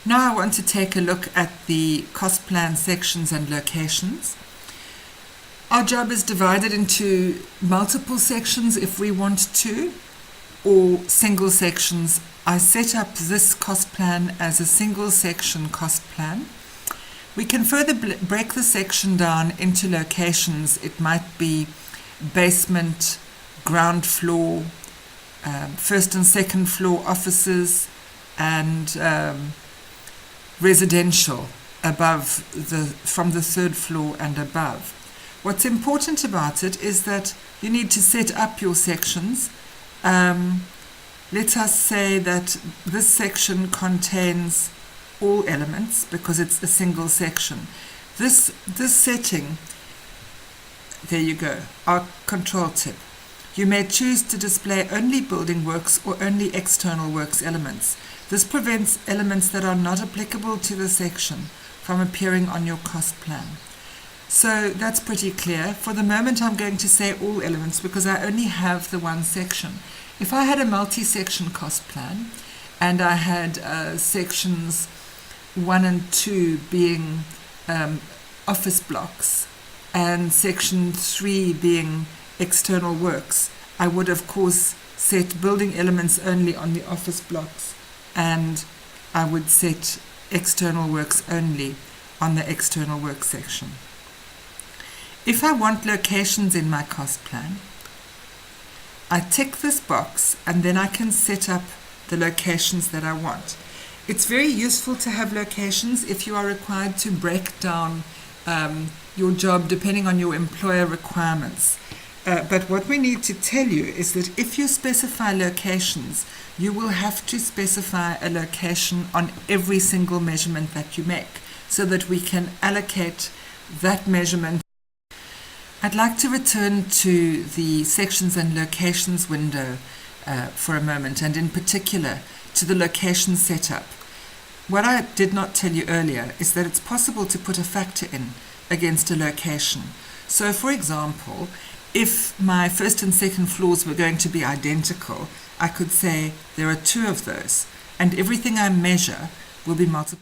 Now I want to take a look at the cost plan sections and locations. Our job is divided into multiple sections if we want to, or single sections. I set up this cost plan as a single section cost plan. We can further break the section down into locations. It might be basement, ground floor, first and second floor offices, and residential from the third floor and above. What's important about it is that you need to set up your sections. Let us say that this section contains all elements because it's a single section. This setting, there you go, our control tip. You may choose to display only building works or only external works elements. This prevents elements that are not applicable to the section from appearing on your cost plan. So that's pretty clear. For the moment, I'm going to say all elements because I only have the one section. If I had a multi-section cost plan and I had sections 1 and 2 being office blocks and section 3 being external works, I would of course set building elements only on the office blocks, and I would set external works only on the external works section. If I want locations in my cost plan, I tick this box and then I can set up the locations that I want. It's very useful to have locations if you are required to break down your job depending on your employer requirements. But what we need to tell you is that if you specify locations, you will have to specify a location on every single measurement that you make so that we can allocate that measurement. I'd like to return to the sections and locations window for a moment, and in particular to the location setup. What I did not tell you earlier is that it's possible to put a factor in against a location. So for example, if my first and second floors were going to be identical, I could say there are 2 of those, and everything I measure will be multiplied.